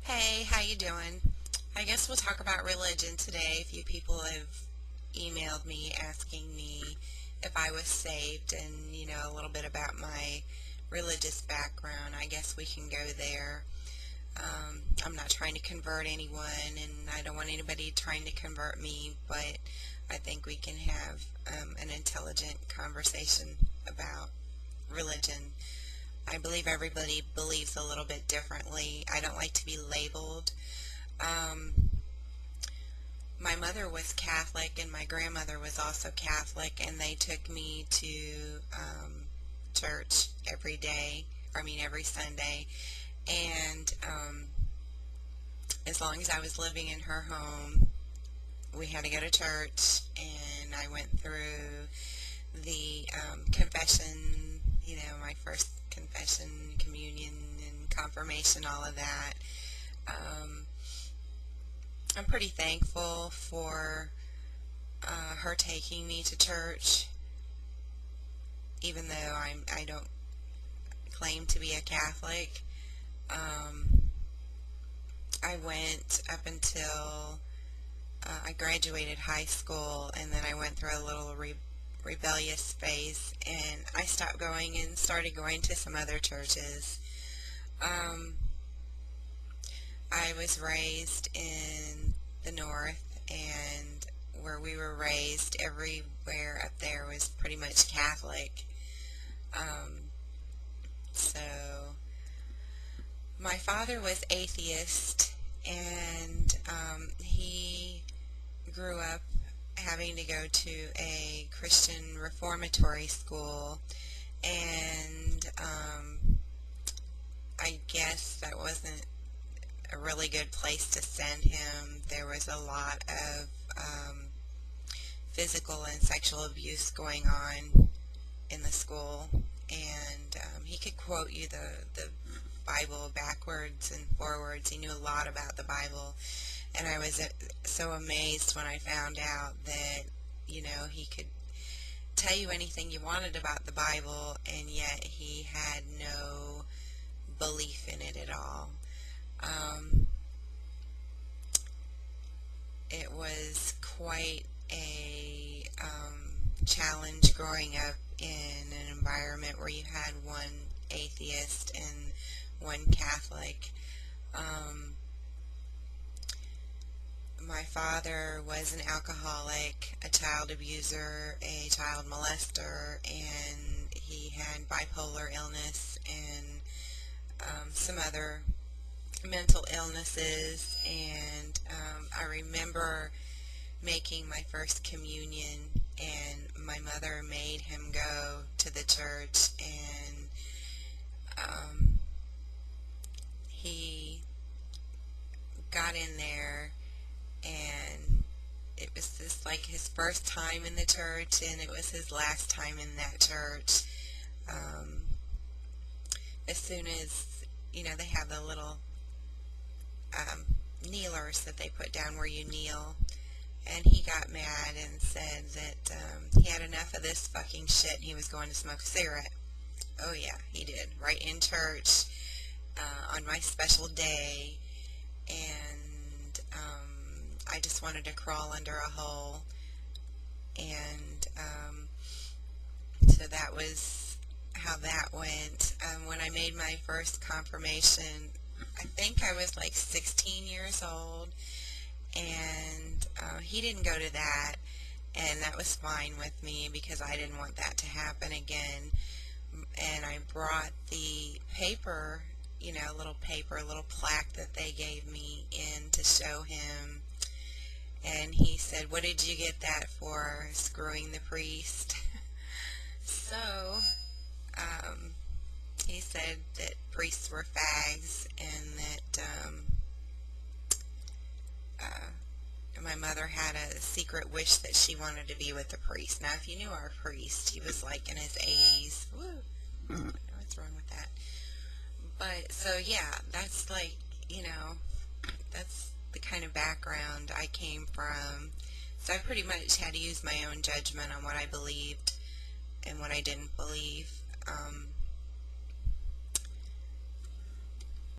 Hey, how you doing? I guess we'll talk about religion today. A few people have emailed me asking me if I was saved and, a little bit about my religious background. I guess we can go there. I'm not trying to convert anyone, and I don't want anybody trying to convert me, but I think we can have an intelligent conversation about religion. I believe everybody believes a little bit differently. I don't like to be labeled. Um, my mother was Catholic and my grandmother was also Catholic, and they took me to church every day, every Sunday. And as long as I was living in her home, we had to go to church, and I went through the confession, my first confession, communion, and confirmation, all of that. Um, I'm pretty thankful for her taking me to church, even though I don't claim to be a Catholic. Um, I went up until I graduated high school, and then I went through a little rebellious phase, and I stopped going and started going to some other churches. Um, I was raised in the north, and where we were raised, everywhere up there was pretty much Catholic. Um, so my father was atheist, and he grew up having to go to a Christian reformatory school, and I guess that wasn't a really good place to send him. There was a lot of physical and sexual abuse going on in the school, and he could quote you the Bible backwards and forwards. He knew a lot about the Bible, and I was so amazed when I found out that, he could tell you anything you wanted about the Bible, and yet he had no belief in it at all. Um, it was quite a challenge growing up in an environment where you had one atheist and one Catholic. Um, my father was an alcoholic, a child abuser, a child molester, and he had bipolar illness and some other mental illnesses. And I remember making my first communion, and my mother made him go to the church, and he got in there, and it was just like his first time in the church, and it was his last time in that church. Um, as soon as, they have the little um, kneelers that they put down where you kneel, and he got mad and said that he had enough of this fucking shit and he was going to smoke a cigarette. Oh yeah, he did. Right in church on my special day, and I just wanted to crawl under a hole, and so that was how that went. When I made my first confirmation, I think I was like 16 years old, and he didn't go to that, and that was fine with me because I didn't want that to happen again. And I brought the paper, a little plaque that they gave me in to show him, and he said, "What did you get that for? Screwing the priest?" So he said that priests were fags, and that my mother had a secret wish that she wanted to be with the priest. Now, if you knew our priest, he was like in his 80s. Woo! I don't know what's wrong with that. But, so yeah, that's like, that's the kind of background I came from. So I pretty much had to use my own judgment on what I believed and what I didn't believe.